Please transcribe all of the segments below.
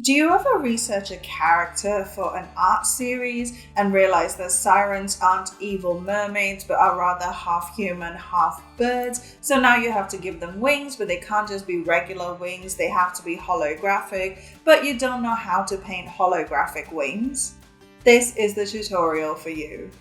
Do you ever research a character for an art series and realize that sirens aren't evil mermaids but are rather half human, half birds? So now you have to give them wings, but they can't just be regular wings, they have to be holographic, but you don't know how to paint holographic wings? This is the tutorial for you.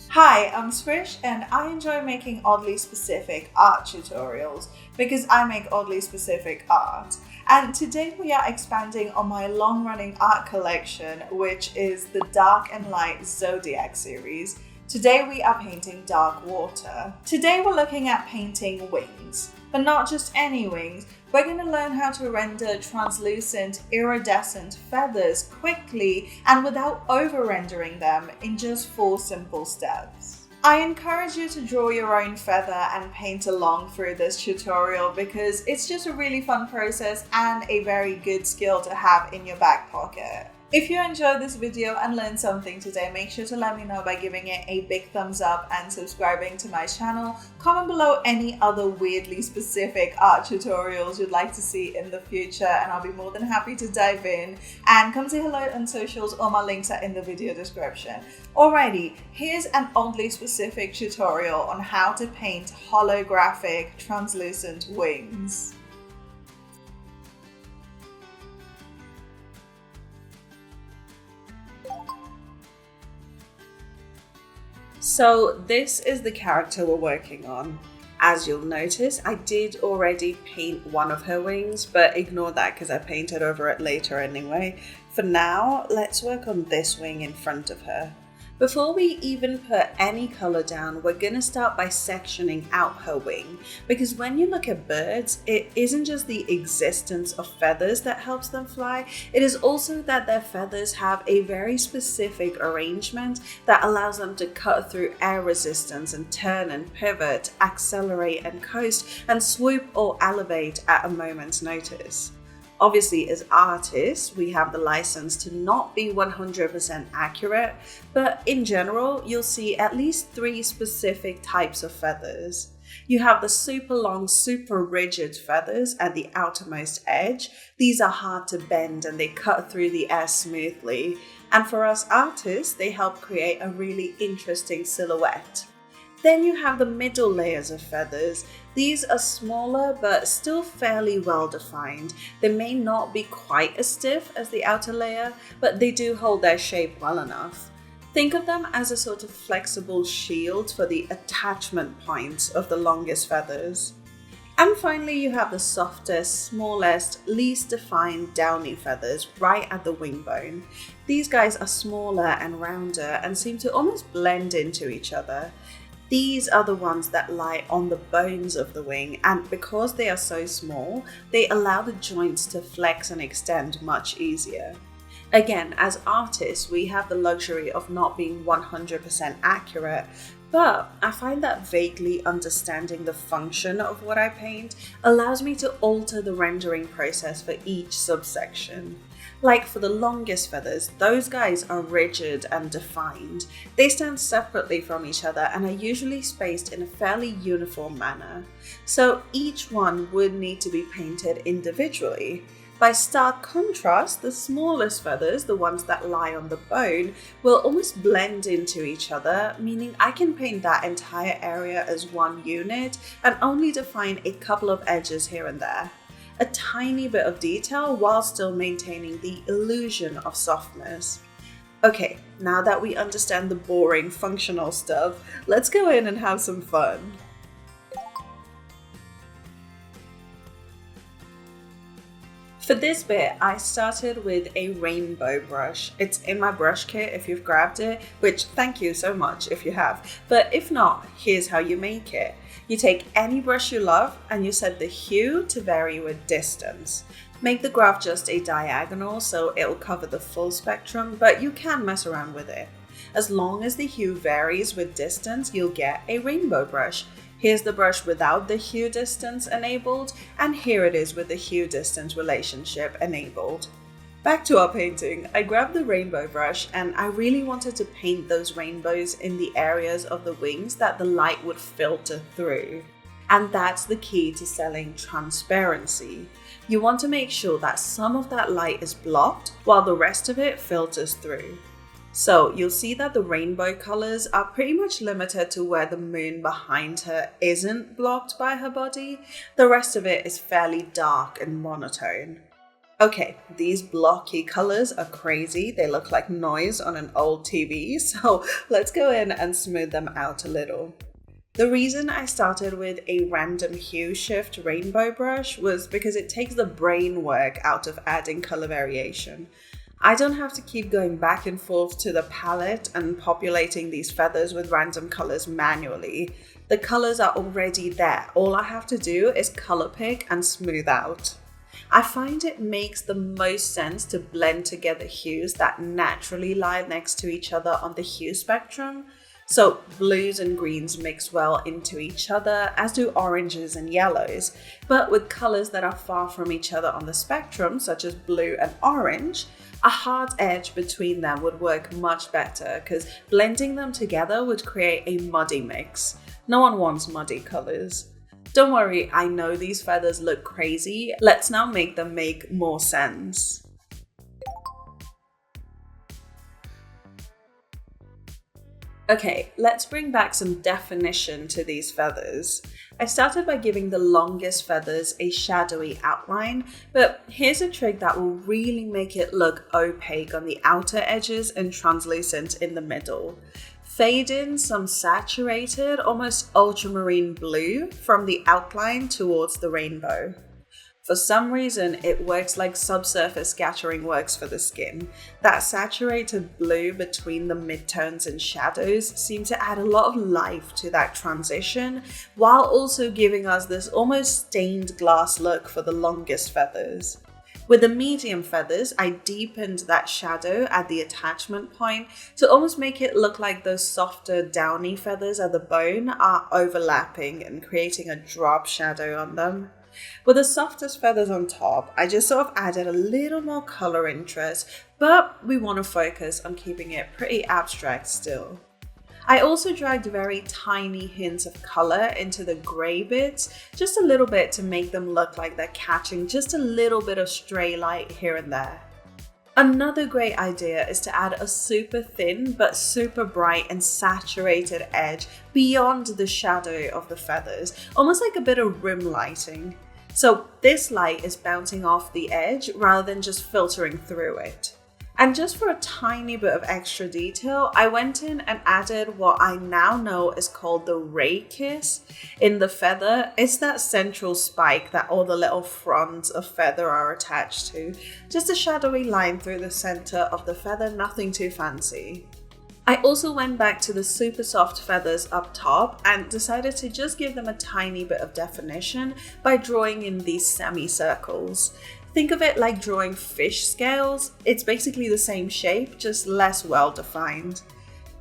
Hi, I'm Srish and I enjoy making oddly specific art tutorials because I make oddly specific art. And today we are expanding on my long-running art collection, which is the Dark and Light Zodiac series. Today we are painting dark water. Today we're looking at painting wings, but not just any wings. We're going to learn how to render translucent, iridescent feathers quickly and without over-rendering them in just 4 simple steps. I encourage you to draw your own feather and paint along through this tutorial because it's just a really fun process and a very good skill to have in your back pocket. If you enjoyed this video and learned something today, make sure to let me know by giving it a big thumbs up and subscribing to my channel. Comment below any other weirdly specific art tutorials you'd like to see in the future and I'll be more than happy to dive in. And come say hello on socials, all my links are in the video description. Alrighty, here's an oddly specific tutorial on how to paint holographic translucent wings. So this is the character we're working on. As you'll notice, I did already paint one of her wings, but ignore that because I painted over it later anyway. For now, let's work on this wing in front of her. Before we even put any color down, we're gonna start by sectioning out her wing, because when you look at birds, it isn't just the existence of feathers that helps them fly, it is also that their feathers have a very specific arrangement that allows them to cut through air resistance and turn and pivot, accelerate and coast, and swoop or elevate at a moment's notice. Obviously, as artists, we have the license to not be 100% accurate, but in general, you'll see at least 3 specific types of feathers. You have the super long, super rigid feathers at the outermost edge. These are hard to bend and they cut through the air smoothly. And for us artists, they help create a really interesting silhouette. Then you have the middle layers of feathers. These are smaller but still fairly well defined. They may not be quite as stiff as the outer layer, but they do hold their shape well enough. Think of them as a sort of flexible shield for the attachment points of the longest feathers. And finally, you have the softest, smallest, least defined downy feathers right at the wing bone. These guys are smaller and rounder and seem to almost blend into each other. These are the ones that lie on the bones of the wing, and because they are so small, they allow the joints to flex and extend much easier. Again, as artists, we have the luxury of not being 100% accurate, but I find that vaguely understanding the function of what I paint allows me to alter the rendering process for each subsection. Like for the longest feathers, those guys are rigid and defined. They stand separately from each other and are usually spaced in a fairly uniform manner. So each one would need to be painted individually. By stark contrast, the smallest feathers, the ones that lie on the bone, will almost blend into each other, meaning I can paint that entire area as one unit and only define a couple of edges here and there. A tiny bit of detail while still maintaining the illusion of softness. Okay, now that we understand the boring functional stuff, let's go in and have some fun. For this bit, I started with a rainbow brush. It's in my brush kit if you've grabbed it, which thank you so much if you have. But if not, here's how you make it. You take any brush you love and you set the hue to vary with distance. Make the graph just a diagonal so it'll cover the full spectrum, but you can mess around with it. As long as the hue varies with distance, you'll get a rainbow brush. Here's the brush without the hue distance enabled, and here it is with the hue distance relationship enabled. Back to our painting, I grabbed the rainbow brush and I really wanted to paint those rainbows in the areas of the wings that the light would filter through. And that's the key to selling transparency. You want to make sure that some of that light is blocked while the rest of it filters through. So you'll see that the rainbow colors are pretty much limited to where the moon behind her isn't blocked by her body. The rest of it is fairly dark and monotone. Okay, these blocky colors are crazy. They look like noise on an old TV, so let's go in and smooth them out a little. The reason I started with a random hue shift rainbow brush was because it takes the brain work out of adding color variation. I don't have to keep going back and forth to the palette and populating these feathers with random colors manually. The colors are already there. All I have to do is color pick and smooth out. I find it makes the most sense to blend together hues that naturally lie next to each other on the hue spectrum. So blues and greens mix well into each other, as do oranges and yellows. But with colors that are far from each other on the spectrum, such as blue and orange, a hard edge between them would work much better because blending them together would create a muddy mix. No one wants muddy colors. Don't worry, I know these feathers look crazy. Let's now make them make more sense. Okay, let's bring back some definition to these feathers. I started by giving the longest feathers a shadowy outline, but here's a trick that will really make it look opaque on the outer edges and translucent in the middle. Fade in some saturated, almost ultramarine blue from the outline towards the rainbow. For some reason, it works like subsurface scattering works for the skin. That saturated blue between the midtones and shadows seems to add a lot of life to that transition, while also giving us this almost stained glass look for the longest feathers. With the medium feathers, I deepened that shadow at the attachment point to almost make it look like those softer downy feathers at the bone are overlapping and creating a drop shadow on them. With the softest feathers on top, I just sort of added a little more color interest, but we want to focus on keeping it pretty abstract still. I also dragged very tiny hints of color into the gray bits, just a little bit to make them look like they're catching just a little bit of stray light here and there. Another great idea is to add a super thin but super bright and saturated edge beyond the shadow of the feathers, almost like a bit of rim lighting. So this light is bouncing off the edge rather than just filtering through it. And just for a tiny bit of extra detail, I went in and added what I now know is called the ray kiss in the feather. It's that central spike that all the little fronds of feather are attached to. Just a shadowy line through the center of the feather, nothing too fancy. I also went back to the super soft feathers up top and decided to just give them a tiny bit of definition by drawing in these semicircles. Think of it like drawing fish scales. It's basically the same shape, just less well defined.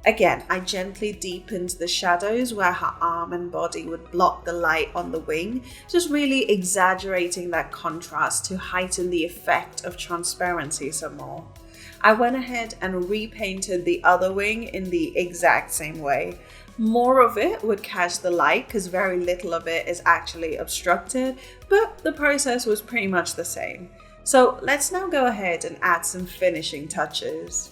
Again, I gently deepened the shadows where her arm and body would block the light on the wing, just really exaggerating that contrast to heighten the effect of transparency some more. I went ahead and repainted the other wing in the exact same way. More of it would catch the light because very little of it is actually obstructed, but the process was pretty much the same. So let's now go ahead and add some finishing touches.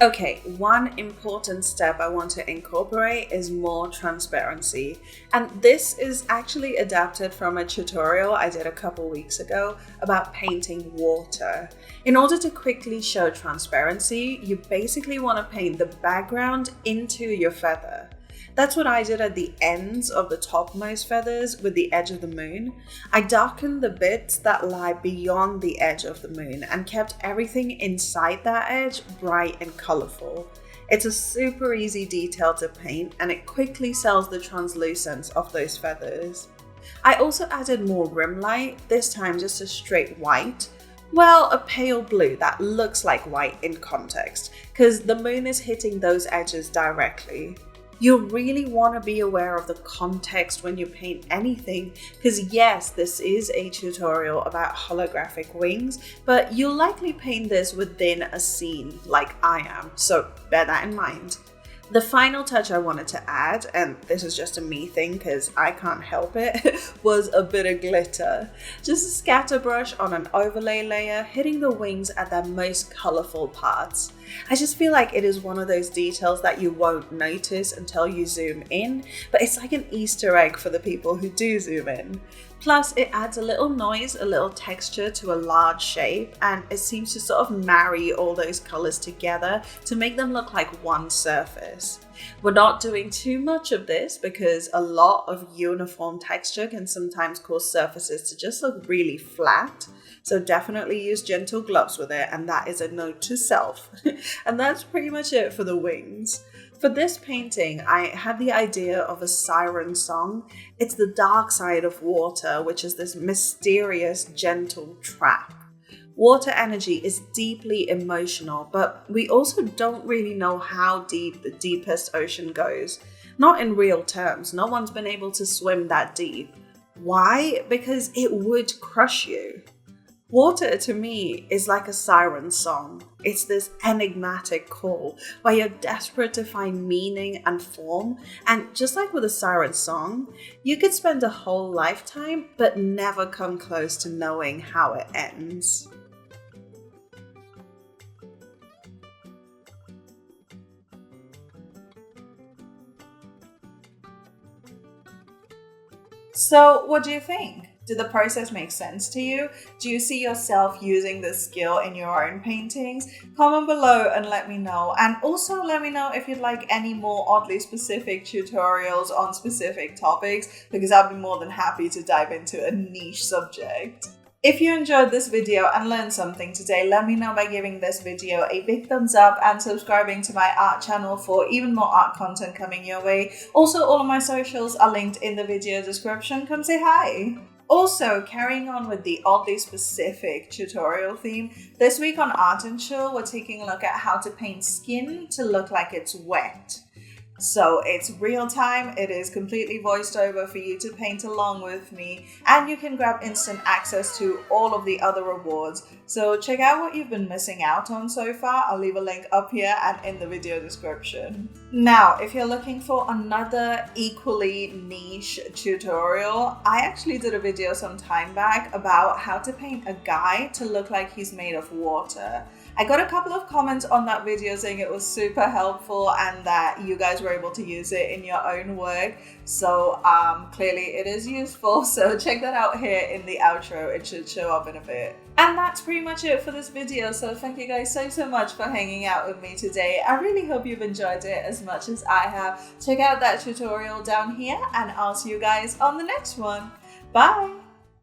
Okay, one important step I want to incorporate is more transparency. And this is actually adapted from a tutorial I did a couple weeks ago about painting water. In order to quickly show transparency, you basically want to paint the background into your feather. That's what I did at the ends of the topmost feathers with the edge of the moon. I darkened the bits that lie beyond the edge of the moon and kept everything inside that edge bright and colorful. It's a super easy detail to paint and it quickly sells the translucence of those feathers. I also added more rim light, this time just a straight white. Well, a pale blue that looks like white in context, because the moon is hitting those edges directly. You really want to be aware of the context when you paint anything, because yes, this is a tutorial about holographic wings, but you'll likely paint this within a scene like I am, so bear that in mind. The final touch I wanted to add, and this is just a me thing because I can't help it, was a bit of glitter. Just a scatter brush on an overlay layer, hitting the wings at their most colourful parts. I just feel like it is one of those details that you won't notice until you zoom in, but it's like an Easter egg for the people who do zoom in. Plus, it adds a little noise, a little texture to a large shape, and it seems to sort of marry all those colours together to make them look like one surface. We're not doing too much of this because a lot of uniform texture can sometimes cause surfaces to just look really flat. So definitely use gentle gloves with it, and that is a note to self. And that's pretty much it for the wings. For this painting, I had the idea of a siren song. It's the dark side of water, which is this mysterious, gentle trap. Water energy is deeply emotional, but we also don't really know how deep the deepest ocean goes. Not in real terms, no one's been able to swim that deep. Why? Because it would crush you. Water, to me, is like a siren song. It's this enigmatic call where you're desperate to find meaning and form. And just like with a siren song, you could spend a whole lifetime but never come close to knowing how it ends. So, what do you think? Did the process make sense to you? Do you see yourself using this skill in your own paintings? Comment below and let me know. And also let me know if you'd like any more oddly specific tutorials on specific topics, because I'd be more than happy to dive into a niche subject. If you enjoyed this video and learned something today, let me know by giving this video a big thumbs up and subscribing to my art channel for even more art content coming your way. Also, all of my socials are linked in the video description. Come say hi. Also, carrying on with the oddly specific tutorial theme, this week on Art and Chill, we're taking a look at how to paint skin to look like it's wet. So it's real time, it is completely voiced over for you to paint along with me, and you can grab instant access to all of the other rewards. So check out what you've been missing out on so far. I'll leave a link up here and in the video description. Now, if you're looking for another equally niche tutorial, I actually did a video some time back about how to paint a guy to look like he's made of water. I got a couple of comments on that video saying it was super helpful and that you guys were able to use it in your own work. So clearly it is useful. So check that out here in the outro. It should show up in a bit. And that's pretty much it for this video. So thank you guys so much for hanging out with me today. I really hope you've enjoyed it as much as I have. Check out that tutorial down here and I'll see you guys on the next one. Bye!